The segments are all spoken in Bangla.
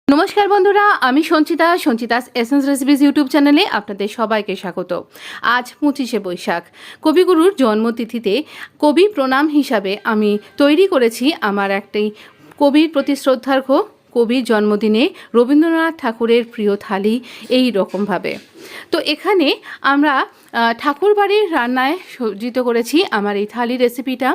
নমস্কার বন্ধুরা, আমি সঞ্চিতাস এসেন্স রেসিপিস ইউটিউব চ্যানেলে আপনাদের সবাইকে স্বাগত। আজ 25শে বৈশাখ, কবিগুরুর জন্মতিথিতে কবি প্রণাম হিসাবে আমি তৈরি করেছি আমার একটি কবির প্রতি শ্রদ্ধার্ঘ্য কবির জন্মদিনে রবীন্দ্রনাথ ঠাকুরের প্রিয় থালি এই রকমভাবে। তো এখানে আমরা ঠাকুর বাড়ির রান্নায় সজ্জিত করেছি আমার এই থালি রেসিপিটা।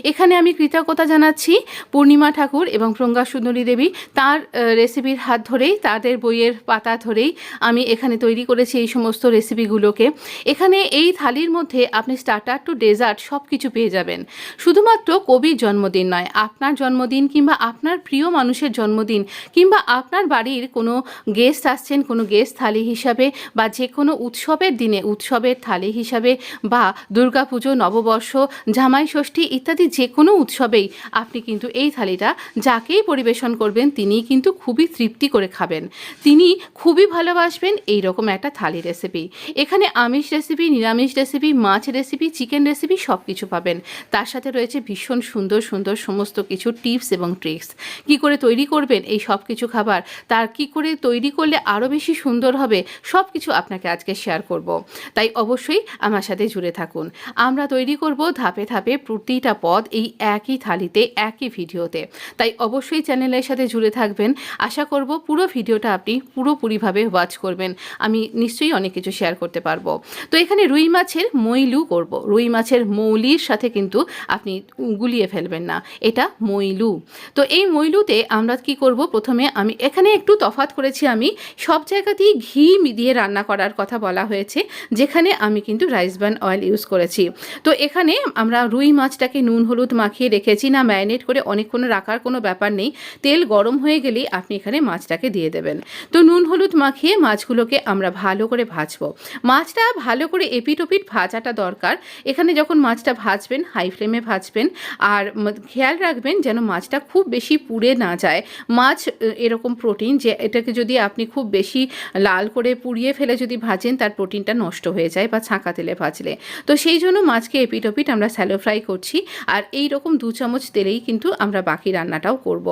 এখানে আমি কৃতজ্ঞতা জানাচ্ছি পূর্ণিমা ঠাকুর এবং প্রজ্ঞা সুন্দরী দেবী, তার রেসিপির হাত ধরেই, তাদের বইয়ের পাতা ধরেই আমি এখানে তৈরি করেছি এই সমস্ত রেসিপিগুলোকে। এখানে এই থালির মধ্যে আপনি স্টার্টার টু ডেজার্ট সব কিছু পেয়ে যাবেন। শুধুমাত্র কবির জন্মদিন নয়, আপনার জন্মদিন কিংবা আপনার প্রিয় মানুষের জন্মদিন কিংবা আপনার বাড়ির কোনো গেস্ট আসছেন কোনো গেস্ট থালি হিসাবে, বা যে কোনো উৎসবের দিনে উৎসবের থালি হিসাবে, বা দুর্গাপুজো, নববর্ষ, জামাই ষষ্ঠী ইত্যাদি যে কোনো উৎসবেই আপনি কিন্তু এই থালিটা যাকেই পরিবেশন করবেন তিনিই কিন্তু খুবই তৃপ্তি করে খাবেন, তিনি খুবই ভালোবাসবেন এই রকম একটা থালি রেসিপি। এখানে আমিষ রেসিপি, নিরামিষ রেসিপি, মাছ রেসিপি, চিকেন রেসিপি সব কিছু পাবেন। তার সাথে রয়েছে ভীষণ সুন্দর সুন্দর সমস্ত কিছু টিপস এবং ট্রিক্স। কি করে তৈরি করবেন এই সব কিছু খাবার, তার কি করে তৈরি করলে আরও বেশি সুন্দর হবে, সব কিছু আপনাকে আজকে শেয়ার করব। তাই অবশ্যই আমার সাথে জুড়ে থাকুন। আমরা তৈরি করব ধাপে ধাপে প্রতিটা পদ এই একই থালিতে, একই ভিডিওতে। তাই অবশ্যই চ্যানেলের সাথে জুড়ে থাকবেন। আশা করব পুরো ভিডিওটা আপনি পুরোপুরিভাবে ওয়াচ করবেন। আমি নিশ্চয়ই অনেক কিছু শেয়ার করতে পারবো। তো এখানে রুই মাছের মইলু করব। রুই মাছের মৌলির সাথে কিন্তু আপনি গুলিয়ে ফেলবেন না, এটা মইলু। তো এই মইলুতে আমরা কি করব, প্রথমে আমি এখানে একটু তফাৎ করেছি। আমি সব জায়গাতেই ঘি দিয়ে রান্না করার কথা বলা হয়েছে, যেখানে আমি কিন্তু রাইস ব্রান অয়েল ইউজ করেছি। তো এখানে আমরা রুই মাছটাকে নুন হলুদ মাখিয়ে রেখেছি, না ম্যারিনেট করে অনেকক্ষণ রাখার কোনো ব্যাপার নেই। তেল গরম হয়ে গেলেই আপনি এখানে মাছটাকে দিয়ে দেবেন। তো নুন হলুদ মাখিয়ে মাছগুলোকে আমরা ভালো করে ভাজবো। মাছটা ভালো করে এপিট ওপিট ভাজাটা দরকার। এখানে যখন মাছটা ভাজবেন হাই ফ্লেমে ভাজবেন, আর খেয়াল রাখবেন যেন মাছটা খুব বেশি পুড়ে না যায়। মাছ এরকম প্রোটিন যে এটাকে যদি আপনি খুব বেশি লাল করে পুড়িয়ে ফেলে যদি ভাজেন তার প্রোটিনটা নষ্ট হয়ে যায়, বা ছাঁকা তেলে ভাজলে। তো সেই জন্য মাছকে এপিট ওপিট আমরা স্যালো ফ্রাই করছি, আর এই রকম 2 চামচ তেলেই কিন্তু আমরা বাকি রান্নাটাও করব।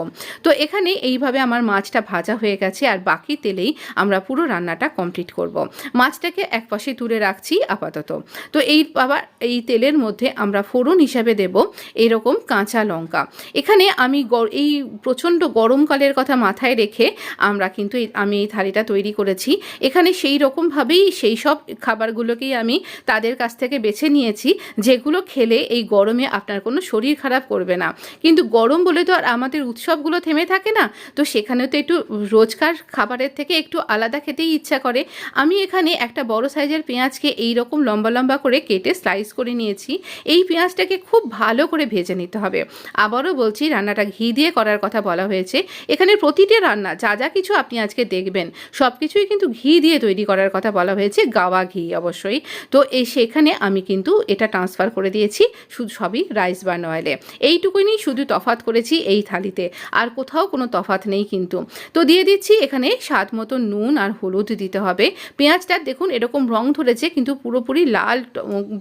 তো এখানে এইভাবে আমার মাছটা ভাজা হয়ে গেছে, আর বাকি তেলেই আমরা পুরো রান্নাটা কমপ্লিট করব। মাছটাকে এক পাশে তুলে রাখছি আপাতত। তো আবার এই তেলের মধ্যে আমরা ফোড়ন হিসাবে দেব এইরকম কাঁচা লঙ্কা। এখানে আমি এই প্রচণ্ড গরমকালের কথা মাথায় রেখে আমরা কিন্তু আমি এই থালিটা তৈরি করেছি। এখানে সেই রকমভাবেই সেই সব খাবারগুলোকেই আমি তাদের কাছ থেকে বেছে নিয়েছি যেগুলো খেলে এই গরমে আপনার কোনো শরীর খারাপ করবে না। কিন্তু গরম বলে তো আর আমাদের উৎসবগুলো থেমে থাকে না, তো সেখানেও তো একটু রোজকার খাবারের থেকে একটু আলাদা খেতেই ইচ্ছা করে। আমি এখানে একটা বড় সাইজের পেঁয়াজকে এই রকম লম্বা লম্বা করে কেটে স্লাইস করে নিয়েছি। এই পেঁয়াজটাকে খুব ভালো করে ভেজে নিতে হবে। আবারও বলছি, রান্নাটা ঘি দিয়ে করার কথা বলা হয়েছে। এখানে প্রতিটি রান্না যা যা কিছু আপনি আজকে দেখবেন সব কিছুই কিন্তু ঘি দিয়ে তৈরি করার কথা বলা হয়েছে, গাওয়া ঘি অবশ্যই। তো সেখানে আমি কিন্তু এটা ট্রান্সফার করে দিয়েছি শুধু সবই রাইস ব্রান অয়েলে। এইটুকুনি শুধু তফাৎ করেছি এই থালিতে, আর কোথাও কোনো তফাৎ নেই কিন্তু। তো দিয়ে দিচ্ছি এখানে স্বাদ মতো নুন আর হলুদ দিতে হবে। পেঁয়াজটা দেখুন এরকম রং ধরেছে, কিন্তু পুরোপুরি লাল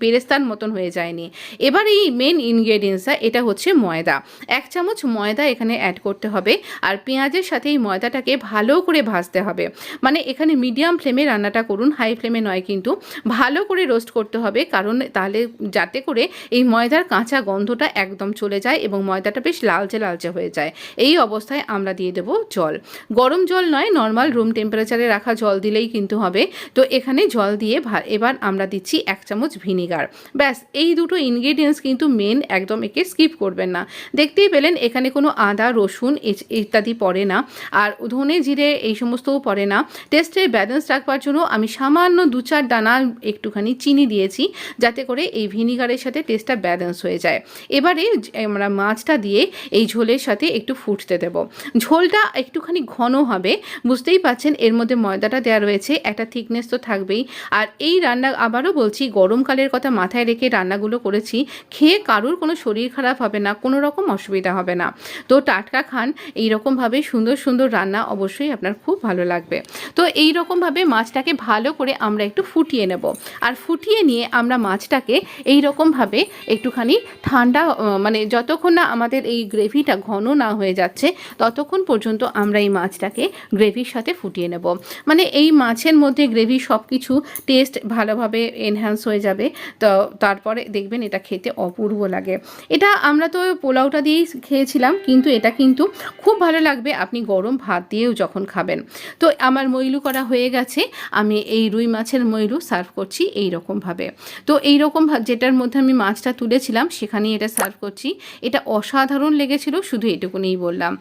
বেরেস্তার মতন হয়ে যায়নি। এবার এই মেন ইনগ্রেডিয়েন্টসটা, এটা হচ্ছে ময়দা। 1 চামচ ময়দা এখানে অ্যাড করতে হবে, আর পেঁয়াজের সাথে এই ময়দাটাকে ভালো করে ভাজতে হবে। মানে এখানে মিডিয়াম ফ্লেমে রান্নাটা করুন, হাই ফ্লেমে নয় কিন্তু। ভালো করে রোস্ট করতে হবে, কারণ তাহলে যাতে করে এই ময়দার কাঁচা গন্ধটা একদম চলে যায় এবং ময়দাটা বেশ লালচে লালচে হয়ে যায়। এই অবস্থায় আমরা দিয়ে দেব জল। গরম জল নয়, নর্মাল রুম টেম্পারেচারে রাখা জল দিলেই কিন্তু হবে। তো এখানে জল দিয়ে এবার আমরা দিচ্ছি 1 চামচ ভিনিগার। ব্যাস, এই দুটো ইনগ্রেডিয়েন্টস কিন্তু মেন, একদম একে স্কিপ করবেন না। দেখতেই পেলেন এখানে কোনো আদা রসুন ইত্যাদি পড়ে না, আর ধনে জিরে এই সমস্তও পড়ে না। টেস্টের ব্যালেন্স রাখবার জন্য আমি সামান্য 2-4 দানা একটুখানি চিনি দিয়েছি, যাতে করে এই ভিনিগারের সাথে টেস্টটা ব্যালেন্স হয়ে যায়। এবারে আমরা মাছটা দিয়ে এই ঝোলের সাথে একটু ফুটতে দেব। ঝোলটা একটুখানি ঘন হবে, বুঝতেই পাচ্ছেন এর মধ্যে ময়দাটা দেওয়া রয়েছে, একটা থিকনেস তো থাকবেই। আর এই রান্না আবারও বলছি, গরমকালের কথা মাথায় রেখে রান্নাগুলো করেছি, খেয়ে কারুর কোনো শরীর খারাপ হবে না, কোনো রকম অসুবিধা হবে না। তো টাটকা খান, এইরকমভাবে সুন্দর সুন্দর রান্না অবশ্যই আপনার খুব ভালো লাগবে। তো এই রকমভাবে মাছটাকে ভালো করে আমরা একটু ফুটিয়ে নেব। আর ফুটিয়ে নিয়ে আমরা মাছটাকে এই রকমভাবে একটুখানি ঠান্ডা মানে যতক্ষণ না আমাদের এই গ্রেভিটা ঘন না হয়ে যাচ্ছে ততক্ষণ পর্যন্ত আমরা এই মাছটাকে গ্রেভির সাথে ফুটিয়ে নেব। মানে এই মাছের মধ্যে গ্রেভি সব কিছু টেস্ট ভালোভাবে এনহ্যান্স হয়ে যাবে। তো তারপরে দেখবেন এটা খেতে অপূর্ব লাগে। এটা আমরা তো পোলাওটা দিয়েই খেয়েছিলাম, কিন্তু এটা কিন্তু খুব ভালো লাগবে আপনি গরম ভাত দিয়েও যখন খাবেন। তো আমার মইলু করা হয়ে গেছে, আমি এই রুই মাছের মইলু সার্ভ করছি এই রকমভাবে। তো এই রকম যেটার মধ্যে আমি মাছটা তুলেছিলাম সেখানেই এটা সার্ভ করছি। এটা অসাধারণ লেগেছিল, শুধু এটুকুনিই বললাম।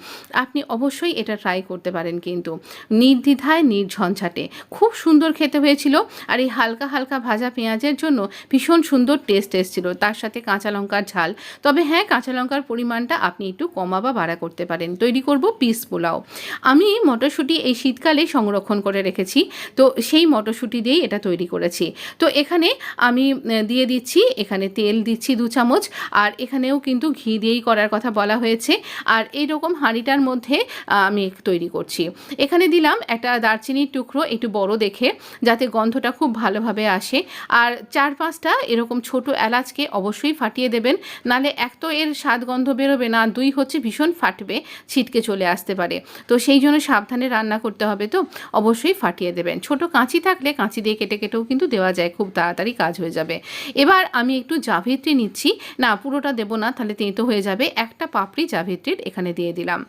আপনি অবশ্যই এটা ট্রাই করতে পারেন কিন্তু নির্দ্বিধায় নির্ঝঞ্ঝাটে, খুব সুন্দর খেতে হয়েছিল। আর এই হালকা হালকা ভাজা পেঁয়াজের জন্য ভীষণ সুন্দর টেস্ট এসেছিল, তার সাথে কাঁচা লঙ্কার ঝাল। তবে হ্যাঁ, কাঁচা লঙ্কার পরিমাণটা আপনি একটু কমা বা বাড়া করতে পারেন। তৈরি করব পিস পোলাও। আমি মটরশুঁটি এই শীতকালে সংরক্ষণ করে রেখেছি, তো সেই মটরশুঁটি দিয়েই এটা তৈরি করেছি। তো এখানে আমি দিয়ে দিচ্ছি, এখানে তেল দিচ্ছি 2 চামচ, আর এখানেও কিন্তু ঘি দিয়েই করার কথা বলা হয়েছে। আর এইরকম হাঁড়িটার মধ্যে আমি তৈরি করছি। এখানে দিলাম একটা দারচিনির টুকরো, একটু বড় দেখে, যাতে গন্ধটা খুব ভালোভাবে আসে। আর 4-5টা এরকম ছোট এলাচকে অবশ্যই ফাটিয়ে দেবেন, নালে এক তো এর স্বাদ গন্ধ বেরোবে না, 2 হচ্ছে ভীষণ ফাটবে, ছিটকে চলে আসতে পারে। তো সেই জন্য সাবধানে রান্না করতে হবে, তো অবশ্যই ফাটিয়ে দেবেন। ছোট কাঁচি থাকলে কাঁচি দিয়ে কেটে কেটেও কিন্তু দেওয়া যায়, খুব তাড়াতাড়ি কাজ হয়ে যাবে। এবার আমি একটু জাভিত্রি নিচ্ছি, না পুরোটা দেবো না, তাহলে তেঁতো হয়ে যাবে। একটা পাপড়ি জাভিত্রির এখানে দিয়ে দিলাম,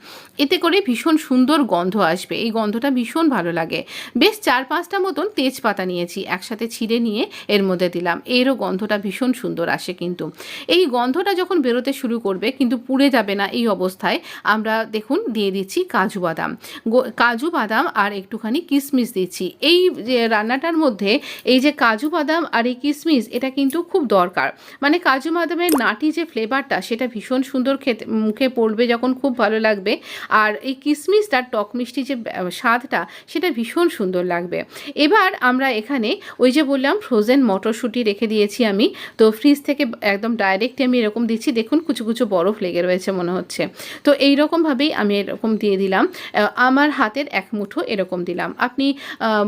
এতে করে ভীষণ সুন্দর গন্ধ আসবে, এই গন্ধটা ভীষণ ভালো লাগে। বেশ 4-5টা মতন তেজপাতা নিয়েছি, একসাথে ছিঁড়ে নিয়ে এর মধ্যে দিলাম, এরও গন্ধটা ভীষণ সুন্দর আসে। কিন্তু এই গন্ধটা যখন বেরোতে শুরু করবে, কিন্তু পুড়ে যাবে না, এই অবস্থায় আমরা দেখুন দিয়ে দিচ্ছি কাজু বাদাম, কাজু বাদাম আর একটুখানি কিশমিশ দিচ্ছি। এই যে রান্নাটার মধ্যে এই যে কাজু বাদাম আর এই কিশমিশ, এটা কিন্তু খুব দরকার। মানে কাজু বাদামের নাটি যে ফ্লেভারটা, সেটা ভীষণ সুন্দর খেতে, মুখে পড়বে যখন খুব ভালো লাগবে। আর এই কিশমিশটার টক মিষ্টি যে স্বাদটা, সেটা ভীষণ সুন্দর লাগবে। এবার আমরা এখানে ওই যে বললাম ফ্রোজেন মটরশুঁটি রেখে দিয়েছি আমি, তো ফ্রিজ থেকে একদম ডাইরেক্ট আমি এরকম দিচ্ছি, দেখুন কুচু কুচু বরফ লেগে রয়েছে মনে হচ্ছে। তো এই রকমভাবেই আমি এরকম দিয়ে দিলাম, আমার হাতের 1 মুঠো এরকম দিলাম। আপনি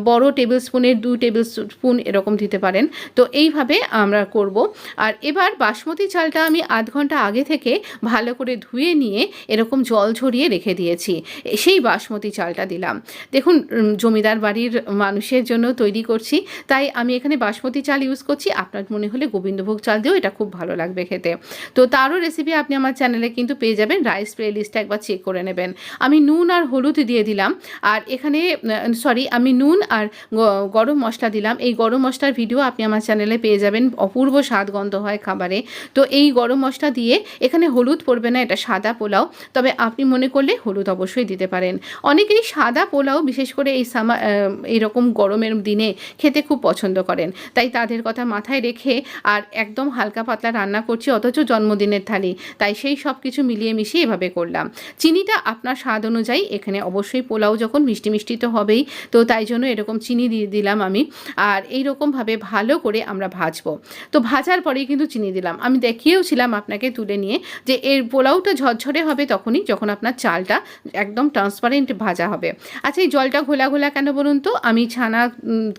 বড় টেবিল স্পুনের 2 টেবিল স্পুন এরকম দিতে পারেন। তো এইভাবে আমরা করব। আর এবার বাসমতি চালটা আমি আধ ঘন্টা আগে থেকে ভালো করে ধুয়ে নিয়ে এরকম জল ঝরিয়ে রেখে দিয়েছি, সেই বাসমতি চালটা দিলাম। দেখুন জমিদার বাড়ির মানুষের জন্য তৈরি করছি, তাই আমি এখানে বাসমতি চাল ইউজ করছি। আপনার মনে হলে গোবিন্দভোগ চাল দিয়েও এটা খুব ভালো লাগবে খেতে। তো তারও রেসিপি আপনি আমার চ্যানেলে কিন্তু পেয়ে যাবেন, রাইস প্লেলিস্টটা একবার চেক করে নেবেন। আমি নুন আর হলুদ দিয়ে দিলাম, আর এখানে আমি নুন আর গরম মশলা দিলাম। এই গরম মশলার ভিডিও আপনি আমার চ্যানেলে পেয়ে যাবেন, অপূর্ব স্বাদ গন্ধ হয় খাবারে। তো এই গরম মশলা দিয়ে, এখানে হলুদ পড়বে না, এটা সাদা পোলাও, তবে আপনি মনে করলে হলুদ অবশ্যই দিতে পারেন। অনেকেই সাদা পোলাও বিশেষ করে এই এইরকম গরমের দিনে খেতে খুব পছন্দ করেন, তাই তাদের কথা মাথায় রেখে আর একদম হালকা পাতলা রান্না করছি, অথচ জন্মদিনের থালি, তাই সেই সব কিছু মিলিয়ে মিশিয়ে এভাবে করলাম। চিনিটা আপনার স্বাদ অনুযায়ী, এখানে অবশ্যই পোলাও যখন মিষ্টি মিষ্টি তো হবেই, তো তাই জন্য এরকম চিনি দিয়ে দিলাম আমি। আর এই রকমভাবে ভালো করে আমরা ভাজবো। তো ভাজার পরেই কিন্তু চিনি দিলাম, আমি দেখিয়েওছিলাম আপনাকে তুলে নিয়ে, যে এর পোলাওটা ঝরঝরে হবে তখনই যখন আপনার চালটা একদম ট্রান্সপারেন্ট ভাজা হবে। আচ্ছা, এই জলটা ঘোলা ঘোলা কেন বলুন তো? আমি ছানা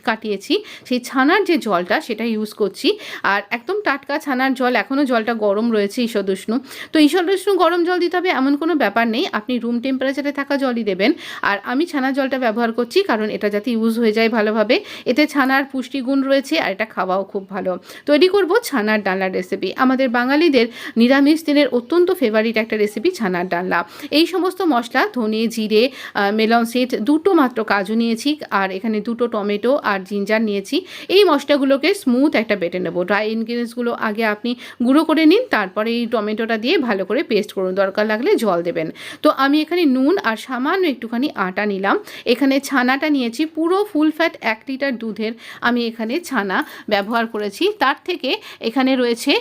কাটিয়েছি, সেই ছানার যে জলটা সেটা ইউজ করছি। আর একদম টাটকা ছানার জল, এখনও জলটা গরম রয়েছে, ঈষদ উষ্ণ। তো ঈষদ উষ্ণ গরম জল দিতে হবে এমন কোনো ব্যাপার নেই, আপনি রুম টেম্পারেচারে থাকা জলই দেবেন। আর আমি ছানার জলটা ব্যবহার করছি, কারণ এটা যাতে ইউজ হয়ে যায় ভালোভাবে, এতে ছানার পুষ্টিগুণ রয়েছে, আর এটা খাওয়াও খুব ভালো। তৈরি করব ছানার ডালনার রেসিপি, আমাদের বাঙালিদের নিরামিষ দিনের অত্যন্ত ফেভারিট একটা রেসিপি ছানার ডালনা। এই সমস্ত মশলা, ধনে, জিরে, মেলন সিড, 2টো মাত্র কাজু নিয়েছি, আর এখানে 2টো টমেটো আর জিঞ্জার নিয়েছি। এই মশলাগুলোকে স্মুথ একটা বেটে নেব। ড্রাই ইনগ্রিডিয়েন্টসগুলো আগে আপনি গুঁড়ো করে নিন, তারপরে এই টমেটোটা দিয়ে ভালো করে পেস্ট করুন, দরকার লাগলে জল দেবেন। তো আমি এখানে নুন আর সামান্য একটুখানি আটা নিলাম। এখানে ছানাটা নিয়েছি, পুরো ফুল ফ্যাট 1 লিটার দুধের আমি এখানে ছানা ব্যবহার করেছি। তার থেকে এখানে রয়েছে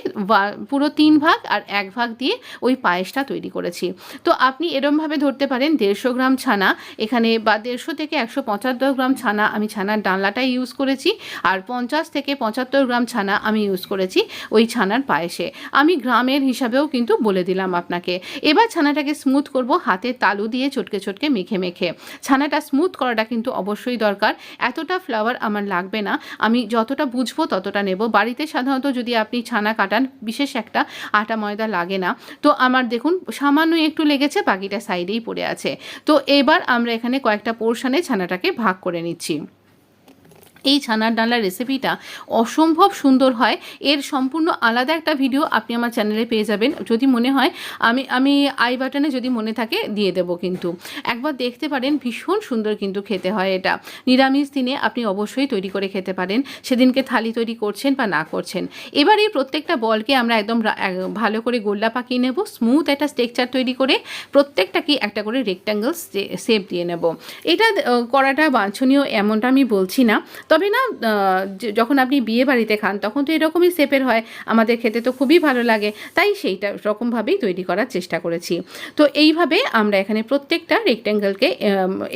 পুরো 3 ভাগ, আর 1 ভাগ দিয়ে ওই পায়েসটা তৈরি করেছি। তো আপনি এরমভাবে ধরতে পারেন 150 গ্রাম ছানা এখানে, বা 150 থেকে 175 গ্রাম ছানা আমি ছানার ডালনাটাই ইউজ করেছি, আর 50 থেকে 75 গ্রাম ছানা আমি ইউজ করেছি ওই ছানার পায়েসে। আমি গ্রামের হিসাবেও কিন্তু বলে দিলাম আপনাকে। এবার ছানাটাকে স্মুথ করব হাতের তালু দিয়ে চটকে চটকে মেখে মেখে। ছানাটা স্মুথ করাটা কিন্তু অবশ্যই দরকার, এত এতটা ফ্লাওয়ার আমার লাগবে না, আমি যতটা বুঝবো ততটা নেব। বাড়িতে সাধারণত যদি আপনি ছানা কাটান বিশেষ একটা আটা ময়দা লাগে না। তো আমার দেখুন সামান্য একটু লেগেছে, বাকিটা সাইডেই পড়ে আছে। তো এবার আমরা এখানে কয়েকটা পোর্শনে ছানাটাকে ভাগ করে নিচ্ছি। এই ছানার ডালনার রেসিপিটা অসম্ভব সুন্দর হয়। এর সম্পূর্ণ আলাদা একটা ভিডিও আপনি আমার চ্যানেলে পেয়ে যাবেন। যদি মনে হয় আমি আই বাটনে যদি মনে থাকে দিয়ে দেবো, কিন্তু একবার দেখতে পারেন, ভীষণ সুন্দর কিন্তু খেতে হয় এটা। নিরামিষ দিনে আপনি অবশ্যই তৈরি করে খেতে পারেন, সেদিনকে থালি তৈরি করছেন বা না করছেন। এবার এই প্রত্যেকটা বলকে আমরা একদম ভালো করে গোল্লা পাকিয়ে নেব, স্মুথ একটা স্ট্রাকচার তৈরি করে প্রত্যেকটাকে একটা করে রেক্ট্যাঙ্গেল শেপ দিয়ে নেব। এটা করাটা বাঞ্ছনীয় এমনটা আমি বলছি না, তবে না যখন আপনি বিয়ে বাড়িতে খান তখন তো এরকমই শেপের হয়, আমাদের খেতে তো খুবই ভালো লাগে, তাই সেইটা রকমভাবেই তৈরি করার চেষ্টা করেছি। তো এইভাবে আমরা এখানে প্রত্যেকটা রেক্ট্যাঙ্গেলকে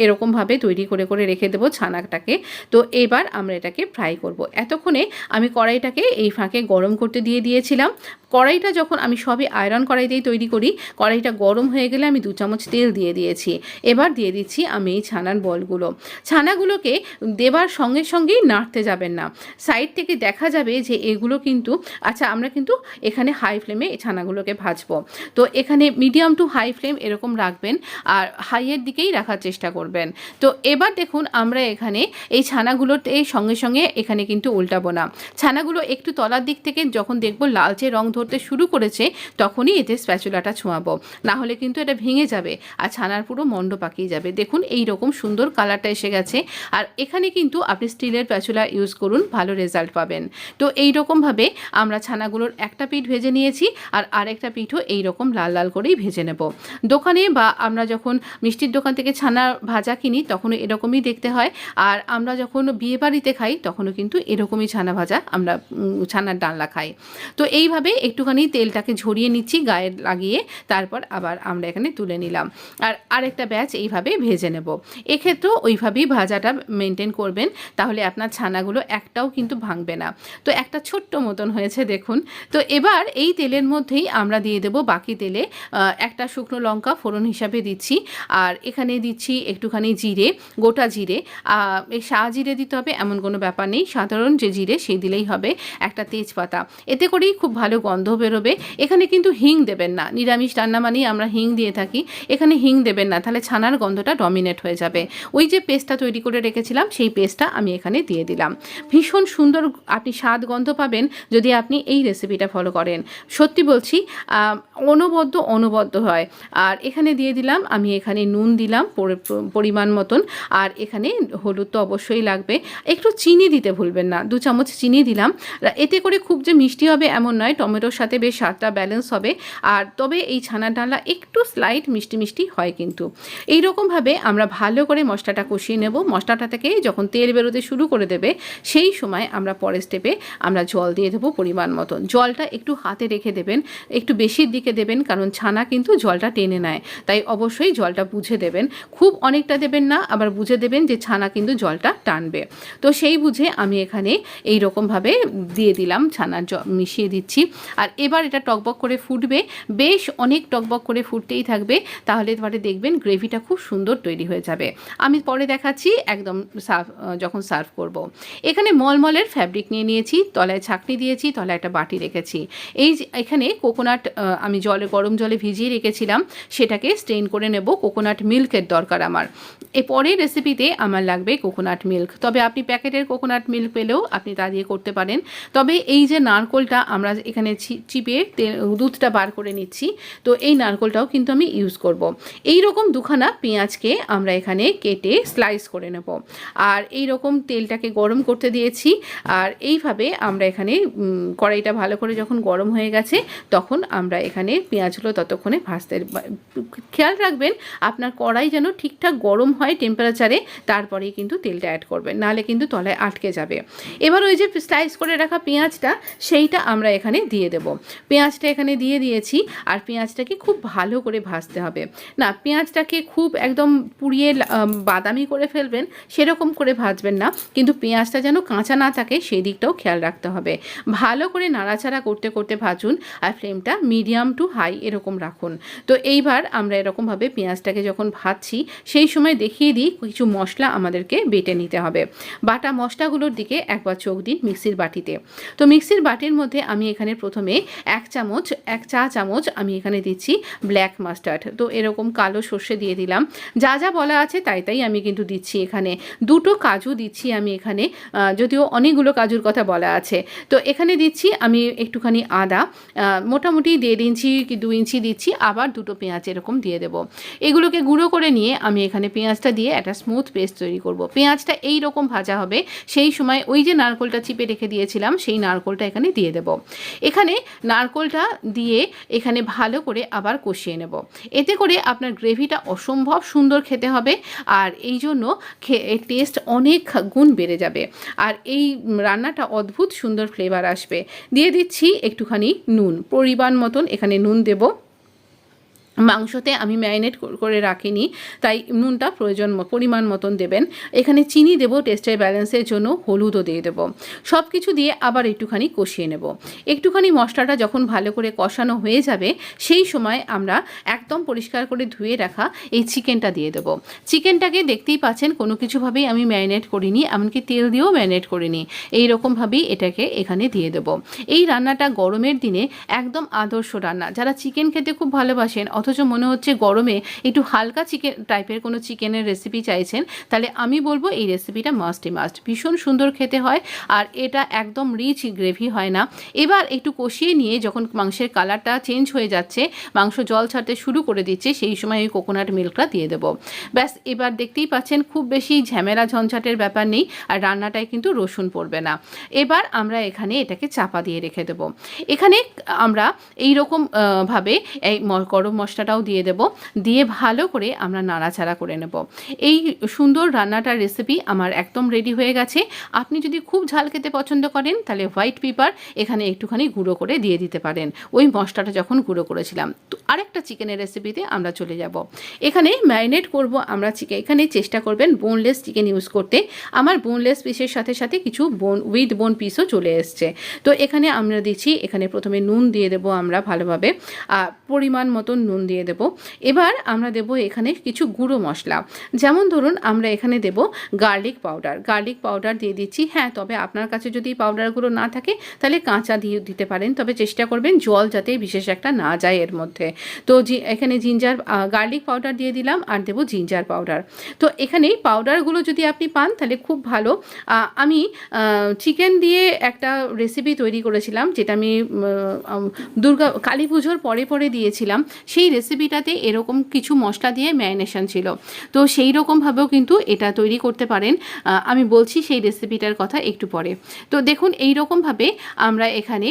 এরকমভাবে তৈরি করে করে রেখে দেবো ছানাটাকে। তো এবার আমরা এটাকে ফ্রাই করব। এতক্ষণে আমি কড়াইটাকে এই ফাঁকে গরম করতে দিয়ে দিয়েছিলাম। কড়াইটা যখন আমি সবই আয়রন কড়াই দিয়েই তৈরি করি, কড়াইটা গরম হয়ে গেলে আমি 2 চামচ তেল দিয়ে দিয়েছি। এবার দিয়ে দিচ্ছি আমি এই ছানার বলগুলো। ছানাগুলোকে দেবার সঙ্গে সঙ্গেই নাড়তে যাবেন না, সাইড থেকে দেখা যাবে যে এগুলো কিন্তু আমরা কিন্তু এখানে হাই ফ্লেমে ছানাগুলোকে ভাজবো। তো এখানে মিডিয়াম টু হাই ফ্লেম এরকম রাখবেন, আর হাইয়ের দিকেই রাখার চেষ্টা করবেন। তো এবার দেখুন আমরা এখানে এই ছানাগুলোতে সঙ্গে সঙ্গে এখানে কিন্তু উল্টাবো না। ছানাগুলো একটু তলার দিক থেকে যখন দেখবো লালচে রং ধরতে শুরু করেছে, তখনই এতে স্প্যাচুলাটা ছোঁয়াবো, না হলে কিন্তু এটা ভেঙে যাবে আর ছানার পুরো মণ্ড পাকিয়ে যাবে। দেখুন এই রকম সুন্দর কালারটা এসে গেছে। আর এখানে কিন্তু আপনি স্টিলের স্প্যাচুলা ইউজ করুন, ভালো রেজাল্ট পাবেন। তো এই রকমভাবে আমরা ছানাগুলোর একটা পিঠ ভেজে নিয়েছি, আর আরেকটা পিঠও এই রকম লাল লাল করেই ভেজে নেব। দোকানে বা আমরা যখন মিষ্টির দোকান থেকে ছানা ভাজা কিনি তখনও এরকমই দেখতে হয়, আর আমরা যখন বিয়ে বাড়িতে খাই তখনও কিন্তু এরকমই ছানা ভাজা আমরা ছানার ডালনা খাই। তো এইভাবে একটুখানি তেলটাকে ঝরিয়ে নিচ্ছি গায়ে লাগিয়ে, তারপর আবার আমরা এখানে তুলে নিলাম, আর আরেকটা ব্যাচ এইভাবে ভেজে নেব। এক্ষেত্রেও ওইভাবেই ভাজাটা মেনটেন করবেন, তাহলে আপনার ছানাগুলো একটাও কিন্তু ভাঙবে না। তো একটা ছোট্ট মতন হয়েছে দেখুন। তো এবার এই তেলের মধ্যেই আমরা দিয়ে দেব বাকি তেলে একটা শুকনো লঙ্কা ফোড়ন হিসাবে দিচ্ছি, আর এখানে দিচ্ছি একটুখানি জিরে, গোটা জিরে। এই জিরে দিতে হবে এমন কোনো ব্যাপার নেই, সাধারণ যে জিরে সেই দিলেই হবে। একটা তেজপাতা, এতে করেই খুব ভালো গন্ধ বেরোবে। এখানে কিন্তু হিং দেবেন না, নিরামিষ রান্না মানেই আমরা হিং দিয়ে থাকি, এখানে হিং দেবেন না, তাহলে ছানার গন্ধটা ডমিনেট হয়ে যাবে। ওই যে পেস্টটা তৈরি করে রেখেছিলাম সেই পেস্টটা আমি এখানে দিয়ে দিলাম। ভীষণ সুন্দর আপনি স্বাদ গন্ধ পাবেন যদি আপনি এই রেসিপিটা ফলো করেন। সত্যি বলছি অনবদ্য হয়। আর এখানে দিয়ে দিলাম আমি এখানে নুন দিলাম পরিমাণ মতন, আর এখানে হলুদ তো অবশ্যই লাগবে, একটু চিনি দিতে ভুলবেন না, 2 চামচ চিনি দিলাম। এতে করে খুব যে মিষ্টি হবে এমন নয়, টমেটোর সাথে বেশ স্বাদটা ব্যালেন্স হবে। আর তবে এই ছানার ডালনা একটু স্লাইট মিষ্টি মিষ্টি হয় কিন্তু। এই রকমভাবে আমরা ভালো করে মশলাটা কষিয়ে নেব। মশলাটা থেকে যখন তেল বেরোতে শুরু করে দেবে সেই সময় আমরা পরের স্টেপে আমরা জল দিয়ে দেবো পরিমাণ মতন। জলটা একটু হাতে রেখে দেবেন, একটু বেশির দিকে দেবেন, কারণ ছানা কিন্তু জলটা টেনে নেয়, তাই অবশ্যই জলটা বুঝে দেবেন। খুব অনেকটা দেবেন না, আবার বুঝে দেবেন যে ছানা কিন্তু জলটা টানবে। তো সেই বুঝে আমি এখানে এই রকমভাবে দিয়ে দিলাম, ছানার মিশিয়ে দিচ্ছি। আর এবার এটা টকবক করে ফুটবে, বেশ অনেক টকবক করে ফুটতেই থাকবে, তাহলে পরে দেখবেন গ্রেভিটা খুব সুন্দর তৈরি হয়ে যাবে। আমি পরে দেখাচ্ছি একদম যখন সার্ভ করব। এখানে মলমলের ফ্যাব্রিক নিয়ে নিয়েছি, তলায় ছাঁকনি দিয়েছি, তলায় একটা বাটি রেখেছি। এখানে কোকোনাট আমি গরম জলে ভিজিয়ে রেখেছিলাম, সেটাকে স্ট্রেন করে নেব। কোকোনাট মিল্কের দরকার আমার। এই পরের রেসিপিতে আমার লাগবে কোকোনাট মিল্ক, তবে আপনি প্যাকেটের কোকোনাট মিল্ক পেলেও আপনি তা দিয়ে করতে পারেন। তবে এই যে নারকোলটা আমরা এখানে চিপে দুধটা বার করে নিচ্ছি, তো এই নারকোলটাও কিন্তু আমি ইউজ করব। এই রকম 2খানা পেঁয়াজকে আমরা এখানে কেটে স্লাইস করে নেব, আর এই রকম তেলটাকে গরম করতে দিয়েছি। আর এইভাবে আমরা এখানে কড়াইটা ভালো করে যখন গরম হয়ে গেছে তখন আমরা এখানে পেঁয়াজগুলো ততক্ষণে ভাজতে খেয়াল রাখবেন আপনার কড়াই যেন ঠিকঠাক গরম হয় টেম্পারেচারে, তারপরেই কিন্তু তেলটা অ্যাড করবেন, নাহলে কিন্তু তলায় আটকে যাবে। এবার ওই যে স্লাইস করে রাখা পেঁয়াজটা সেইটা আমরা এখানে দিয়ে দেব। পেঁয়াজটা এখানে দিয়ে দিয়েছি, আর পেঁয়াজটাকে খুব ভালো করে ভাজতে হবে না, পেঁয়াজটাকে খুব একদম পুড়িয়ে বাদামি করে ফেলবেন সেরকম করে ভাজবেন না, কিন্তু পেঁয়াজটা যেন কাঁচা না থাকে সেই দিকটাও খেয়াল রাখতে হবে। ভালো করে নাড়াচাড়া করতে করতে ভাজুন, আর ফ্লেমটা মিডিয়াম টু হাই এরকম রাখুন। তো এইবার আমরা এরকমভাবে পেঁয়াজটাকে যখন ভাজছি সেই সময় দেখিয়ে দিই কিছু মশলা আমাদেরকে বেটে নিতে হবে। বাটা মশলাগুলোর দিকে একবার চোখ দিন মিক্সির বাটিতে। তো মিক্সির বাটির মধ্যে আমি এখানে প্রথমে এক চা চামচ আমি এখানে দিচ্ছি ব্ল্যাক মাস্টার্ড। তো এরকম কালো সর্ষে দিয়ে দিলাম, যা যা বলা আছে তাই তাই আমি কিন্তু দিচ্ছি। এখানে 2টো কাজু দিচ্ছি আমি এখানে, যদিও অনেকগুলো কাজুর কথা বলা আছে। তো এখানে দিচ্ছি আমি একটুখানি আদা, মোটামুটি 1.5 ইঞ্চি কি 2 ইঞ্চি দিচ্ছি, আবার 2টো পেঁয়াজ এরকম দিয়ে দেবো। এগুলোকে গুঁড়ো করে নিয়ে আমি এখানে পেঁয়াজটা দিয়ে একটা স্মুথ পেস্ট তৈরি করব। পেঁয়াজটা এই রকম ভাজা হবে, সেই সময় ওই যে নারকোলটা চিপে রেখে দিয়েছিলাম সেই নারকোলটা এখানে দিয়ে দেব। এখানে নারকোলটা দিয়ে এখানে ভালো করে আবার কষিয়ে নেব। এতে করে আপনার গ্রেভিটা অসম্ভব সুন্দর খেতে হবে, আর এই জন্য টেস্ট অনেক গুণ বেড়ে যাবে, আর এই রান্নাটা অদ্ভুত সুন্দর ফ্লেভার আসবে। দিয়ে দিচ্ছি একটুখানি নুন, পরিমাণ মতন এখানে নুন দেব। মাংসতে আমি ম্যারিনেট করে রাখিনি, তাই নুনটা পরিমাণ মতন দেবেন। এখানে চিনি দেব টেস্টের ব্যালেন্সের জন্য, হলুদও দিয়ে দেব। সব কিছু দিয়ে আবার একটুখানি কষিয়ে নেব। একটুখানি মশলাটা যখন ভালো করে কষানো হয়ে যাবে সেই সময় আমরা একদম পরিষ্কার করে ধুয়ে রাখা এই চিকেনটা দিয়ে দেব। চিকেনটাকে দেখতেই পাচ্ছেন কোনো কিছুভাবেই আমি ম্যারিনেট করিনি, এমনকি তেল দিয়েও ম্যারিনেট করিনি, এইরকমভাবেই এটাকে এখানে দিয়ে দেব। এই রান্নাটা গরমের দিনে একদম আদর্শ রান্না। যারা চিকেন খেতে খুব ভালোবাসেন অথচ মনে হচ্ছে গরমে একটু হালকা চিকেন টাইপের কোনো চিকেনের রেসিপি চাইছেন, তাহলে আমি বলবো এই রেসিপিটা মাস্ট। ভীষণ সুন্দর খেতে হয়, আর এটা একদম রিচ গ্রেভি হয় না। এবার একটু কষিয়ে নিয়ে যখন মাংসের কালারটা চেঞ্জ হয়ে যাচ্ছে, মাংস জল ছাড়তে শুরু করে দিচ্ছে, সেই সময় ওই কোকোনাট মিল্কটা দিয়ে দেবো। ব্যাস, এবার দেখতেই পাচ্ছেন খুব বেশি ঝামেলা ঝঞ্ঝাটের ব্যাপার নেই, আর রান্নাটায় কিন্তু রসুন পড়বে না। এবার আমরা এখানে এটাকে চাপা দিয়ে রেখে দেবো। এখানে আমরা এইরকম ভাবে এই গরম মশলাটাও দিয়ে দেব, দিয়ে ভালো করে আমরা নাড়াচাড়া করে নেব। এই সুন্দর রান্নাটার রেসিপি আমার একদম রেডি হয়ে গেছে। আপনি যদি খুব ঝাল খেতে পছন্দ করেন তাহলে হোয়াইট পেপার এখানে একটুখানি গুঁড়ো করে দিয়ে দিতে পারেন, ওই মশলাটা যখন গুঁড়ো করেছিলাম। তো আরেকটা চিকেনের রেসিপিতে আমরা চলে যাব। এখানে ম্যারিনেট করব আমরা চিকেন। এখানে চেষ্টা করবেন বোনলেস চিকেন ইউজ করতে। আমার বোনলেস পিসের সাথে সাথে কিছু উইথ বোন পিসও চলে এসছে। তো এখানে আমরা দিচ্ছি, এখানে প্রথমে নুন দিয়ে দেবো আমরা ভালোভাবে, পরিমাণ মতন নুন দিয়ে দেব। এবার আমরা দেব এখানে কিছু গুঁড়ো মশলা, যেমন ধরুন আমরা এখানে দেব গার্লিক পাউডার দিয়ে দিচ্ছি। হ্যাঁ, তবে আপনার কাছে যদি পাউডারগুলো না থাকে তাহলে কাঁচা দিয়ে দিতে পারেন, তবে চেষ্টা করবেন জল যাতে বিশেষ একটা না যায় এর মধ্যে। তো এখানে গার্লিক পাউডার দিয়ে দিলাম, আর দেব জিঞ্জার পাউডার। তো এখানে পাউডারগুলো যদি আপনি পান তাহলে খুব ভালো। আমি চিকেন দিয়ে একটা রেসিপি তৈরি করেছিলাম, যেটা আমি কালী পুজোর পরে দিয়েছিলাম। সেই রেসিপিটাতে এরকম কিছু মশলা দিয়ে ম্যারিনেশন ছিল, তো সেই রকমভাবেও কিন্তু এটা তৈরি করতে পারেন। আমি বলছি সেই রেসিপিটার কথা একটু পরে। তো দেখুন এই রকমভাবে আমরা এখানে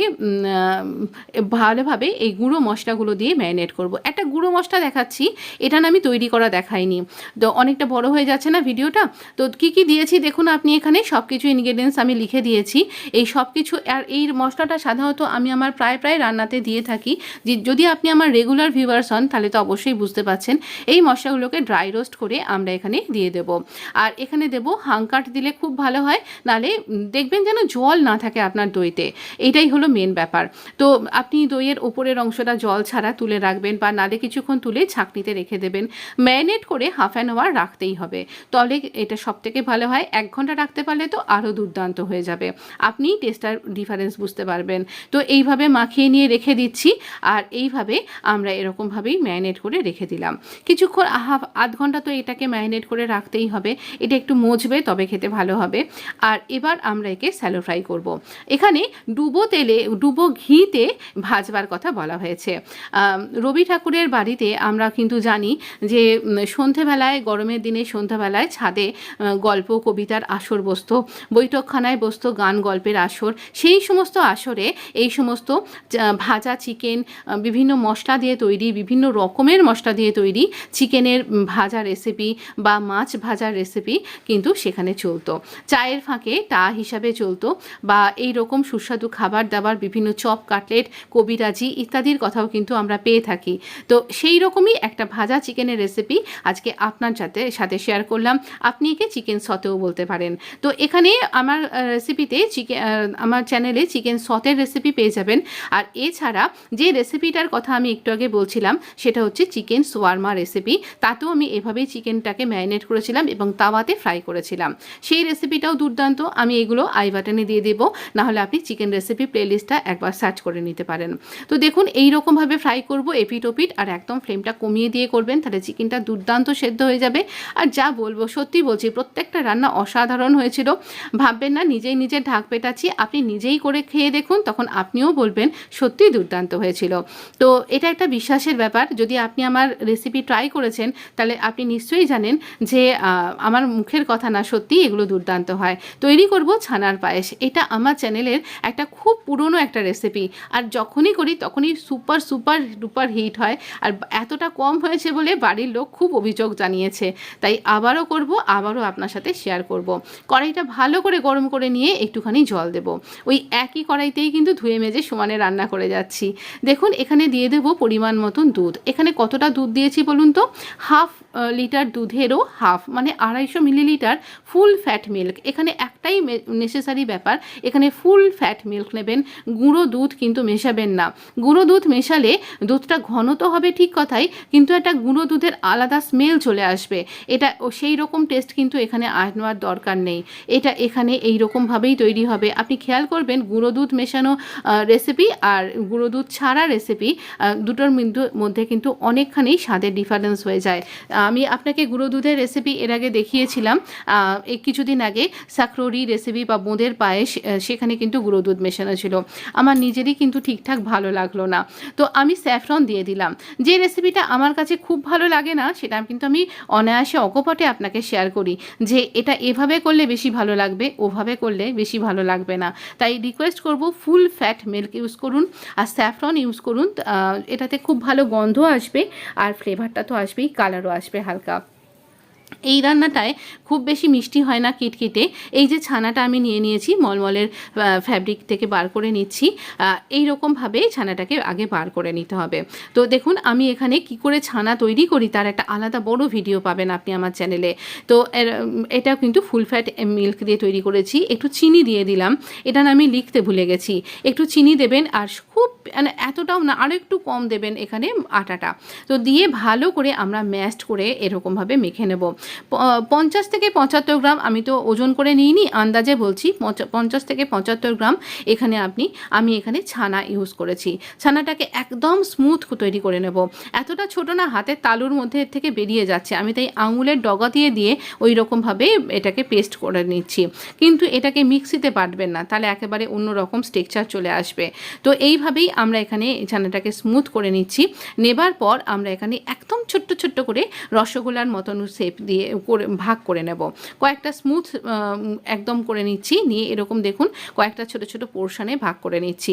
ভালোভাবে এই গুঁড়ো মশলাগুলো দিয়ে ম্যারিনেট করব। একটা গুঁড়ো মশলা দেখাচ্ছি, এটা না আমি তৈরি করা দেখাইনি, তো অনেকটা বড় হয়ে যাচ্ছে না ভিডিওটা। তো কি দিয়েছি দেখুন আপনি, এখানে সব কিছু ইনগ্রেডিয়েন্টস আমি লিখে দিয়েছি, এই সব কিছু। আর এই মশলাটা সাধারণত আমি আমার প্রায় রান্নাতে দিয়ে থাকি। যদি আপনি আমার রেগুলার ভিউয়ার্স হন তাহলে তো অবশ্যই বুঝতে পারছেন। এই মশলাগুলোকে ড্রাই রোস্ট করে আমরা এখানে দিয়ে দেব। আর এখানে দেব হাংকাট দিলে খুব ভালো হয়, নালে দেখবেন যেন জল না থাকে আপনার দইতে, এইটাই হলো মেন ব্যাপার। তো আপনি দইয়ের ওপরের অংশটা জল ছাড়া তুলে রাখবেন, বা নালে কিছুক্ষণ তুলে ছাঁকনিতে রেখে দেবেন। ম্যারিনেট করে 1/2 আওয়ার রাখতেই হবে, তাহলে এটা সবথেকে ভালো হয়। 1 ঘন্টা রাখতে পারলে তো আরও দুর্দান্ত হয়ে যাবে, আপনি টেস্টার ডিফারেন্স বুঝতে পারবেন। তো এইভাবে মাখিয়ে নিয়ে রেখে দিচ্ছি, আর এইভাবে আমরা এরকমভাবেই ম্যারিনেট করে রেখে দিলাম কিছুক্ষণ। 1/2 ঘন্টা তো এটাকে ম্যারিনেট করে রাখতেই হবে, এটা একটু মজবে তবে খেতে ভালো হবে। আর এবার আমরা একে স্যালো ফ্রাই করব। এখানে ডুবো ঘিতে ভাজবার কথা বলা হয়েছে। রবি ঠাকুরের বাড়িতে আমরা কিন্তু জানি যে সন্ধেবেলায়, গরমের দিনে সন্ধেবেলায় ছাদে গল্প কবিতার আসর বসতো, বৈঠকখানায় বসতো গান গল্পের আসর। সেই সমস্ত আসরে এই সমস্ত ভাজা চিকেন, বিভিন্ন মশলা দিয়ে তৈরি, বিভিন্ন রকমের মশলা দিয়ে তৈরি চিকেনের ভাজা রেসিপি বা মাছ ভাজার রেসিপি কিন্তু সেখানে চলতো। চায়ের ফাঁকে টা হিসাবে চলতো, বা এই রকম সুস্বাদু খাবার দাবার, বিভিন্ন চপ, কাটলেট, কবিরাজি ইত্যাদির কথাও কিন্তু আমরা পেয়ে থাকি। তো সেই রকমই একটা ভাজা চিকেনের রেসিপি আজকে আপনার সাথে শেয়ার করলাম। আপনি একে চিকেন সতেও বলতে পারেন। তো এখানে আমার রেসিপিতে আমার চ্যানেলে চিকেন সতের রেসিপি পেয়ে যাবেন। আর এছাড়া যে রেসিপিটার কথা আমি একটু আগে বলছিলাম, সেটা হচ্ছে চিকেন সোয়ারমা রেসিপি। তাতেও আমি এভাবেই চিকেনটাকে ম্যারিনেট করেছিলাম এবং তাওয়াতে ফ্রাই করেছিলাম। সেই রেসিপিটাও দুর্দান্ত। আমি এগুলো আই বাটনে দিয়ে দেবো, নাহলে আপনি চিকেন রেসিপি প্লেলিস্টটা একবার সার্চ করে নিতে পারেন। তো দেখুন এই রকমভাবে ফ্রাই করব এপিট ওপিট, আর একদম ফ্লেমটা কমিয়ে দিয়ে করবেন, তাহলে চিকেনটা দুর্দান্ত সেদ্ধ হয়ে যাবে। আর যা বলবো, সত্যি বলছি, প্রত্যেকটা রান্না অসাধারণ হয়েছিল। ভাববেন না নিজেই নিজের ঢাক পেটাচ্ছি, আপনি নিজেই করে খেয়ে দেখুন, তখন আপনিও বলবেন সত্যিই দুর্দান্ত হয়েছিল। তো এটা একটা বিশ্বাসের ব্যাপার। যদি আপনি আমার রেসিপি ট্রাই করেছেন, তাহলে আপনি নিশ্চয়ই জানেন যে আমার মুখের কথা না, সত্যিই এগুলো দুর্দান্ত হয়। তৈরি করব ছানার পায়েস। এটা আমার চ্যানেলের একটা খুব পুরনো একটা রেসিপি, আর যখনই করি তখনই সুপার সুপার ডুপার হিট হয়। আর এতটা কম হয়েছে বলে বাড়ির লোক খুব অভিযোগ জানিয়েছে। তাই আবারও করব, আবারও আপনার সাথে শেয়ার করব। কড়াইটা ভালো করে গরম করে নিয়ে একটুখানি জল দেব। ওই একই কড়াইতেই কিন্তু ধুয়ে মেজে সমানে রান্না করে যাচ্ছি। দেখুন এখানে দিয়ে দেবো পরিমাণ মতন দুধ। এখানে কতটা দুধ দিয়েছি বলুন তো? হাফ লিটার দুধেরও হাফ, মানে 250 মিলিলিটার ফুল ফ্যাট মিল্ক। এখানে একটাই নেসেসারি ব্যাপার, এখানে ফুল ফ্যাট মিল্ক নেবেন, গুঁড়ো দুধ কিন্তু মেশাবেন না। গুঁড়ো দুধ মেশালে দুধটা ঘন তো হবে ঠিক কথাই, কিন্তু একটা গুঁড়ো দুধের আলাদা স্মেল চলে আসবে। এটা সেই রকম টেস্ট কিন্তু এখানে আনার দরকার নেই। এটা এখানে এই রকমভাবেই তৈরি হবে। আপনি খেয়াল করবেন গুঁড়ো দুধ মেশানো রেসিপি আর গুঁড়ো দুধ ছাড়া রেসিপি, দুটোর মধ্যে কিন্তু অনেকখানি স্বাদের ডিফারেন্স হয়ে যায়। আমি আপনাকে গুঁড়ো দুধের রেসিপি এর আগে দেখিয়েছিলাম এই কিছুদিন আগে, সাকরোরি রেসিপি বা বোঁদের পায়েস, সেখানে কিন্তু গুঁড়ো দুধ মেশানো ছিল। আমার নিজেরই কিন্তু ঠিকঠাক ভালো লাগলো না, তো আমি স্যাফরন দিয়ে দিলাম। যে রেসিপিটা আমার কাছে খুব ভালো লাগে না, সেটা কিন্তু আমি অনায়াসে অকপটে আপনাকে শেয়ার করি যে এটা এভাবে করলে বেশি ভালো লাগবে, ওভাবে করলে বেশি ভালো লাগবে না। তাই রিকোয়েস্ট করব ফুল ফ্যাট মিল্ক ইউজ করুন আর স্যাফরন ইউজ করুন। এটাতে খুব ভালো গন্ধ আসবে, আর ফ্লেভারটা তো আসবেই, কালারও আসবে হালকা। এই রান্নাটায় খুব বেশি মিষ্টি হয় না, কিটকিটে। এই যে ছানাটা আমি নিয়ে নিয়েছি, মলমলের ফ্যাব্রিক থেকে বার করে নিচ্ছি। এই রকমভাবে ছানাটাকে আগে বার করে নিতে হবে। তো দেখুন আমি এখানে কি করে ছানা তৈরি করি তার একটা আলাদা বড় ভিডিও পাবেন আপনি আমার চ্যানেলে। তো এটাও কিন্তু ফুল ফ্যাট মিল্ক দিয়ে তৈরি করেছি। একটু চিনি দিয়ে দিলাম, এটা না আমি লিখতে ভুলে গেছি। একটু চিনি দেবেন, আর খুব মানে এতটাও না, আরও একটু কম দেবেন এখানে আটাটা। তো দিয়ে ভালো করে আমরা ম্যাশড করে এরকমভাবে মেখে নেব। 50 থেকে 75 গ্রাম, আমি তো ওজন করে নিইনি, আন্দাজে বলছি, 50 থেকে 75 গ্রাম এখানে আমি এখানে ছানা ইউজ করেছি। ছানাটাকে একদম স্মুথ তৈরি করে নেব। এতটা ছোট না, হাতের তালুর মধ্যে থেকে বেরিয়ে যাচ্ছে, আমি তাই আঙুলের ডগা দিয়ে ওই রকমভাবে এটাকে পেস্ট করে নিচ্ছি। কিন্তু এটাকে মিক্সিতে বাটবেন না, তাহলে একেবারে অন্য রকম স্ট্রাকচার চলে আসবে। তো এইভাবেই আমরা এখানে ছানাটাকে স্মুথ করে নিচ্ছি। নেবার পর আমরা এখানে একদম ছোট্ট ছোট্ট করে রসগোল্লার মতন শেপ দিয়ে ভাগ করে নেব। কয়েকটা স্মুথ একদম করে নিচ্ছি, নিয়ে এরকম দেখুন কয়েকটা ছোট ছোট পোর্শনে ভাগ করে নিচ্ছি।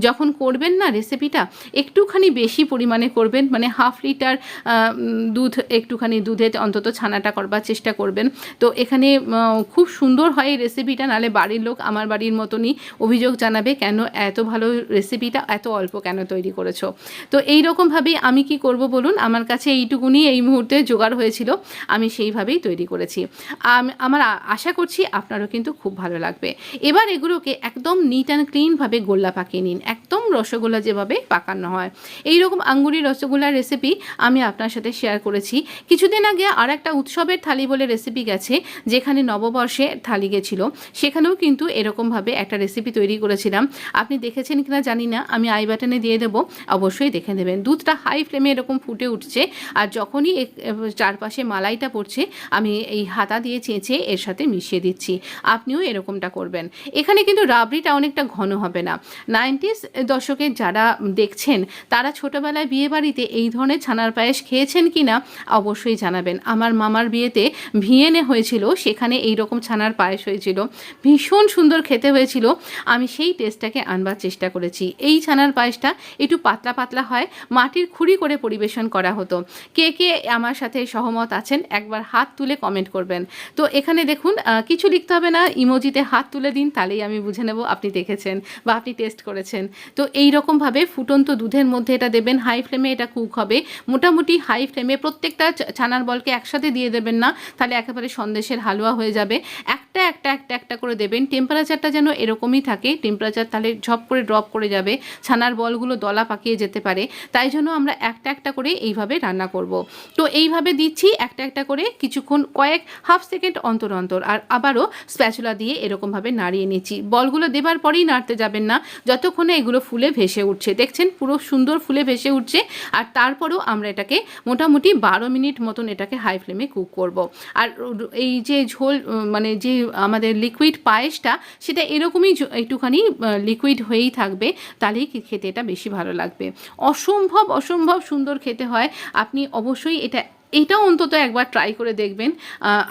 যখন করবেন না রেসিপিটা, একটুখানি বেশি পরিমাণে করবেন, মানে হাফ লিটার দুধ, একটুখানি দুধে অন্তত ছানাটা করবার চেষ্টা করবেন। তো এখানে খুব সুন্দর হয় এই রেসিপিটা, নাহলে বাড়ির লোক আমার বাড়ির মতনই অভিযোগ জানাবে, কেন এত ভালো রেসিপিটা এত অল্প কেন তৈরি করেছো। তো এই রকমভাবেই আমি কি করব বলুন, আমার কাছে এইটুকুনি এই মুহূর্তে জোগাড় হয়েছিল, আমি সেইভাবেই তৈরি করেছি। আমার আশা করছি আপনারও কিন্তু খুব ভালো লাগবে। এবার এগুলোকে একদম নিট অ্যান্ড ক্লিনভাবে গোল্লা পাকিয়ে নিন, একদম রসগোল্লা যেভাবে পাকানো হয়। এইরকম আঙ্গুরি রসগোল্লার রেসিপি আমি আপনার সাথে শেয়ার করেছি। কিছুদিন আগে আর একটা উৎসবের থালি বলে রেসিপি গেছে, যেখানে নববর্ষে থালি গেছিলো, সেখানেও কিন্তু এরকমভাবে একটা রেসিপি তৈরি করেছিলাম। আপনি দেখেছেন কিনা জানি না, আমি আই বাটনে দিয়ে দেবো, অবশ্যই দেখে নেবেন। দুধটা হাই ফ্লেমে এরকম ফুটে উঠছে, আর যখনই চারপাশে মালাইটা পড়ছে, আমি এই হাতা দিয়ে চেঁচে এর সাথে মিশিয়ে দিচ্ছি। আপনিও এরকমটা করবেন। এখানে কিন্তু রাবড়িটা অনেকটা ঘন হবে না। 90s দশকে যারা দেখছেন, তারা ছোটোবেলায় বিয়েবাড়িতে এই ধরনের ছানার পায়েস খেয়েছেন কি না অবশ্যই জানাবেন। আমার মামার বিয়েতে ভিয়েনে হয়েছিল, সেখানে এই রকম ছানার পায়েস হয়েছিল, ভীষণ সুন্দর খেতে হয়েছিল। আমি সেই টেস্টটাকে আনবার চেষ্টা করেছি। এই ছানার পায়েসটা একটু পাতলা পাতলা হয়, মাটির খুঁড়ি করে পরিবেশন করা হতো। কে কে আমার সাথে সহমত আছেন একবার হাত তুলে কমেন্ট করবেন। তো এখানে দেখুন কিছু লিখতে হবে না, ইমোজিতে হাত তুলে দিন, তাহলেই আমি বুঝে নেব আপনি দেখেছেন বা আপনি টেস্ট করেছেন। তো এই রকমভাবে ফুটন্ত দুধের মধ্যে এটা দেবেন, হাই ফ্লেমে এটা কুক হবে। মোটামুটি হাই ফ্লেমে প্রত্যেকটা ছানার বলকে একসাথে দিয়ে দেবেন না, তাহলে একেবারে সন্দেশের হালুয়া হয়ে যাবে। একটা একটা করে দেবেন। টেম্পারেচারটা যেন এরকমই থাকে, টেম্পারেচার তাহলে ঝপ করে ড্রপ করে যাবে, ছানার বলগুলো দলা পাকিয়ে যেতে পারে। তাই জন্য আমরা একটা করে এইভাবে রান্না করব। তো এইভাবে দিচ্ছি একটা করে কিছুক্ষণ, হাফ সেকেন্ড অন্তর অন্তর, আর আবারও স্প্যাচুলা দিয়ে এরকমভাবে নাড়িয়ে নিচ্ছি। বলগুলো দেবার পরেই নাড়তে যাবেন না, যতক্ষণে এগুলো ফুলে ভেসে উঠছে। দেখছেন পুরো সুন্দর ফুলে ভেসে উঠছে। আর তারপরেও আমরা এটাকে মোটামুটি 12 মিনিট মতন এটাকে হাই ফ্লেমে কুক করব। আর এই যে ঝোল মানে যে আমাদের লিকুইড পায়েসটা, সেটা এরকমই একটুখানি লিকুইড হয়েই থাকবে, তাহলেই খেতে এটা বেশি ভালো লাগবে। অসম্ভব সুন্দর খেতে হয়। আপনি অবশ্যই এটা অন্তত একবার ট্রাই করে দেখবেন,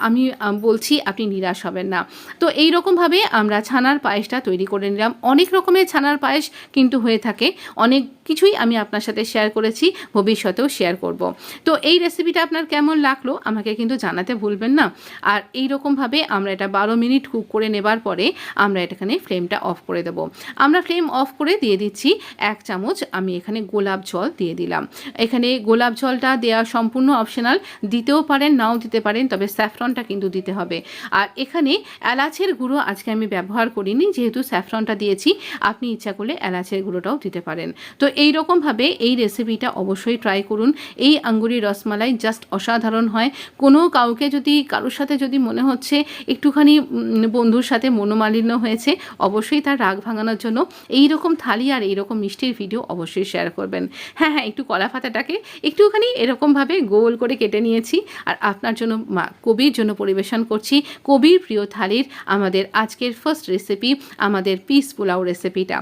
আমি বলছি আপনি নিরাশ হবেন না। তো এই রকমভাবে আমরা ছানার পায়েসটা তৈরি করে নিলাম। অনেক রকমের ছানার পায়েস কিন্তু হয়ে থাকে, অনেক কিছুই আমি আপনার সাথে শেয়ার করেছি, ভবিষ্যতেও শেয়ার করব। তো এই রেসিপিটা আপনার কেমন লাগলো আমাকে কিন্তু জানাতে ভুলবেন না। আর এই রকমভাবে আমরা এটা 12 মিনিট কুক করে নেবার পরে আমরা এখানে ফ্লেমটা অফ করে দেব। আমরা ফ্লেম অফ করে দিয়ে দিচ্ছি 1 চামচ আমি এখানে গোলাপ জল দিয়ে দিলাম। এখানে গোলাপ জলটা দেওয়া সম্পূর্ণ অপশনাল, দিতেও পারেন নাও দিতে পারেন, তবে স্যাফরনটা কিন্তু দিতে হবে। আর এখানে এলাচের গুঁড়ো আজকে আমি ব্যবহার করিনি, যেহেতু স্যাফরনটা দিয়েছি। আপনি ইচ্ছা করলে এলাচের গুঁড়োটাও দিতে পারেন। তো এই রকমভাবে এই রেসিপিটা অবশ্যই ট্রাই করুন। এই আঙ্গুরি রসমালাই জাস্ট অসাধারণ হয়। কারোর সাথে যদি মনে হচ্ছে একটুখানি বন্ধুর সাথে মনোমালিন্য হয়েছে, অবশ্যই তার রাগ ভাঙানোর জন্য এই রকম থালি আর এই রকম মিষ্টির ভিডিও অবশ্যই শেয়ার করবেন। হ্যাঁ, একটু কলা পাতাটাকে একটুখানি এরকমভাবে গোল করে কেটে নিয়েছি, আর আপনার জন্য কবির জন্য পরিবেশন করছি কবির প্রিয় থালির আমাদের আজকের ফার্স্ট রেসিপি, আমাদের পিস পোলাও রেসিপিটা।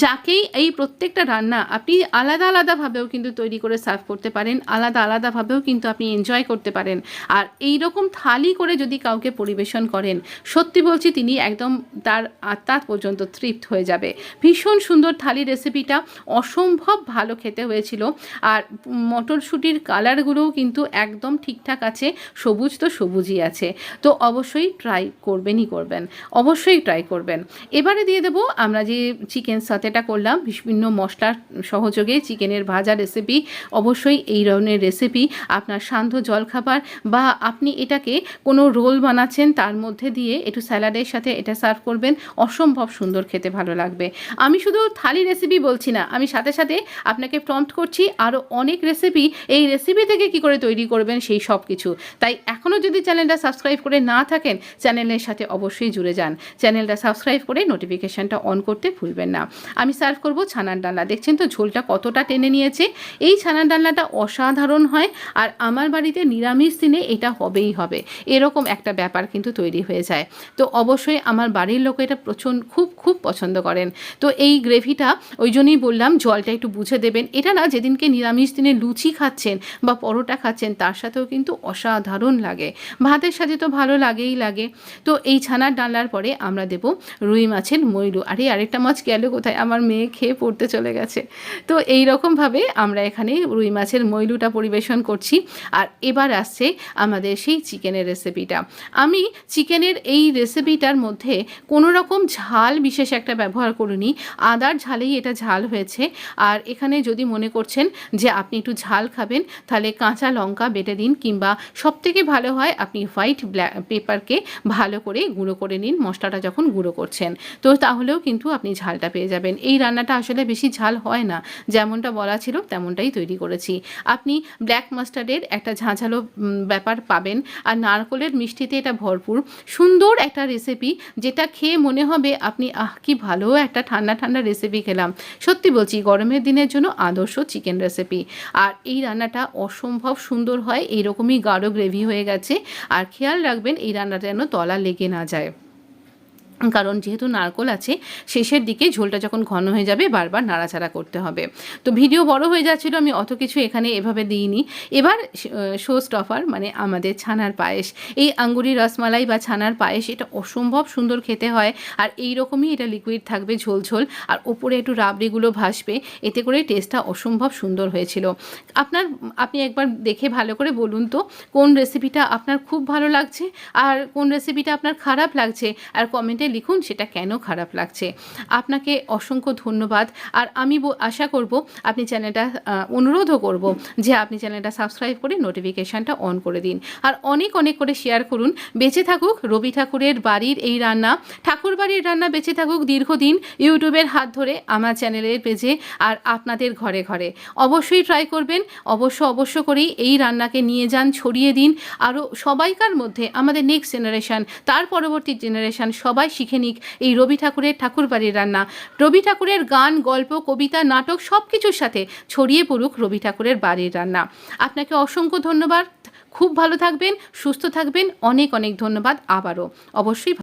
যাকেই এই প্রত্যেকটা রান্না আপনি আলাদাভাবেও কিন্তু তৈরি করে সার্ভ করতে পারেন, আলাদাভাবেও কিন্তু আপনি এনজয় করতে পারেন। আর এই রকম থালি করে যদি কাউকে পরিবেশন করেন, সত্যি বলছি তিনি একদম তার আত্মা পর্যন্ত তৃপ্ত হয়ে যাবে। ভীষণ সুন্দর থালি রেসিপিটা, অসম্ভব ভালো খেতে হয়েছিল। আর মটরশুঁটির কালারগুলোও কিন্তু একদম ঠিকঠাক আছে, সবুজ তো সবুজই আছে। তো অবশ্যই ট্রাই করবেন, অবশ্যই ট্রাই করবেন। এবারে দিয়ে দেবো আমরা যে চিকেন সাতেটা করলাম বিভিন্ন মশলার সহযোগে, চিকেনের ভাজা রেসিপি। অবশ্যই এই ধরনের রেসিপি আপনার সান্ধ্য জলখাবার বা আপনি এটাকে কোনো রোল বানাচ্ছেন তার মধ্যে দিয়ে একটু স্যালাডের সাথে এটা সার্ভ করবেন, অসম্ভব সুন্দর খেতে ভালো লাগবে। আমি শুধু থালি রেসিপি বলছি না, আমি সাথে সাথে আপনাকে প্রম্পট করছি আরও অনেক রেসিপি, এই রেসিপি থেকে কী করে তৈরি করবেন সেই সব কিছু। তাই এখনও যদি চ্যানেলটা সাবস্ক্রাইব করে না থাকেন, চ্যানেলের সাথে অবশ্যই জুড়ে যান। চ্যানেলটা সাবস্ক্রাইব করে নোটিফিকেশানটা অন করতে ভুলবেন না। আমি সার্ভ করব ছানার ডালনা। দেখছেন তো ঝোলটা কতটা টেনে নিয়েছে। এই ছানার ডালনাটা অসাধারণ হয়, আর আমার বাড়িতে নিরামিষ দিনে এটা হবেই হবে, এরকম একটা ব্যাপার কিন্তু তৈরি হয়ে যায়। তো অবশ্যই আমার বাড়ির লোক এটা খুব পছন্দ করেন। তো এই গ্রেভিটা ওই জন্যই বললাম জলটা একটু বুঝে দেবেন। এটা না যেদিনকে নিরামিষ দিনে লুচি খাচ্ছেন বা পরোটা খাচ্ছেন তার সাথেও কিন্তু অসাধারণ লাগে, ভাতের সাথে তো ভালো লাগে। তো এই ছানার ডালনার পরে আমরা দেব রুই মাছের মইলু। আরেকটা মাছ গেল কোথায়, আমার মেয়ে খেয়ে পড়তে চলে গেছে। তো এই রকমভাবে আমরা এখানে রুই মাছের মইলুটা পরিবেশন করছি। আর এবার আসছে আমাদের সেই চিকেনের রেসিপিটা। আমি চিকেনের এই রেসিপিটার মধ্যে কোনো রকম ঝাল বিশেষ একটা ব্যবহার করিনি, আদার ঝালেই এটা ঝাল হয়েছে। আর এখানে যদি মনে করছেন যে আপনি একটু ঝাল খাবেন, তাহলে কাঁচা লঙ্কা বেটে দিন, কিংবা সবথেকে ভালো হয় আপনি হোয়াইট পেপারকে ভালো করে গুঁড়ো করে নিন মশলাটা যখন গুঁড়ো করছেন, তো তাহলেও কিন্তু আপনি ঝালটা পেয়ে যাবেন। এই রান্নাটা আসলে বেশি ঝাল হয় না, যেমনটা বলা ছিল তেমনটাই তৈরি করেছি। আপনি ব্ল্যাক মাস্টার্ডের একটা ঝাঁঝালো ব্যাপার পাবেন, আর নারকেলের মিষ্টিতে এটা ভরপুর সুন্দর একটা রেসিপি, যেটা খেয়ে মনে হবে আপনি কি ভালো একটা ঠান্ডা রেসিপি খেলাম। সত্যি বলছি গরমের দিনের জন্য আদর্শ চিকেন রেসিপি। আর এই রান্নাটা অসম্ভব সুন্দর হয়, এইরকমই গাঢ় গ্রেভি হয়ে গেছে। আর খেয়াল রাখবেন এই রান্নাটা যেন তলা লেগে না যায়, কারণ যেহেতু নারকেল আছে, শেষের দিকে ঝোলটা যখন ঘন হয়ে যাবে বারবার নাড়াচাড়া করতে হবে। তো ভিডিও বড় হয়ে যাচ্ছিল, আমি অত কিছু এখানে এভাবে দিইনি। এবার শো স্টপার মানে আমাদের ছানার পায়েস, এই আঙ্গুরি রসমালাই বা ছানার পায়েস, এটা অসম্ভব সুন্দর খেতে হয়। আর এই রকমই এটা লিকুইড থাকবে, ঝোল, আর ওপরে একটু রাবড়িগুলো ভাসবে, এতে করে টেস্টটা অসম্ভব সুন্দর হয়েছিল। আপনি একবার দেখে ভালো করে বলুন তো কোন রেসিপিটা আপনার খুব ভালো লাগছে আর কোন রেসিপিটা আপনার খারাপ লাগছে, আর কমেন্টে লিখুন সেটা কেন খারাপ লাগছে। আপনাকে অসংখ্য ধন্যবাদ। আর আমি আশা করব আপনি চ্যানেলটা অনুরোধও করব যে আপনি চ্যানেলটা সাবস্ক্রাইব করে নোটিফিকেশানটা অন করে দিন। আর অনেক অনেক করে শেয়ার করুন। বেঁচে থাকুক রবি ঠাকুরের বাড়ির এই রান্না, ঠাকুর বাড়ির রান্না বেঁচে থাকুক দীর্ঘদিন ইউটিউবের হাত ধরে আমার চ্যানেলের পেজে আর আপনাদের ঘরে ঘরে। অবশ্যই ট্রাই করবেন, অবশ্য করেই এই রান্নাকে নিয়ে যান, ছড়িয়ে দিন। আরও সবাইকার মধ্যে আমাদের নেক্সট জেনারেশান, তার পরবর্তী জেনারেশান সবাই শিখে নিক এই রবি ঠাকুরের ঠাকুর বাড়ির রান্না। রবি ঠাকুরের গান, গল্প, কবিতা, নাটক সব কিছুর সাথে ছড়িয়ে পড়ুক রবি ঠাকুরের বাড়ির রান্না। আপনাকে অসংখ্য ধন্যবাদ। খুব ভালো থাকবেন, সুস্থ থাকবেন। অনেক অনেক ধন্যবাদ আবারও। অবশ্যই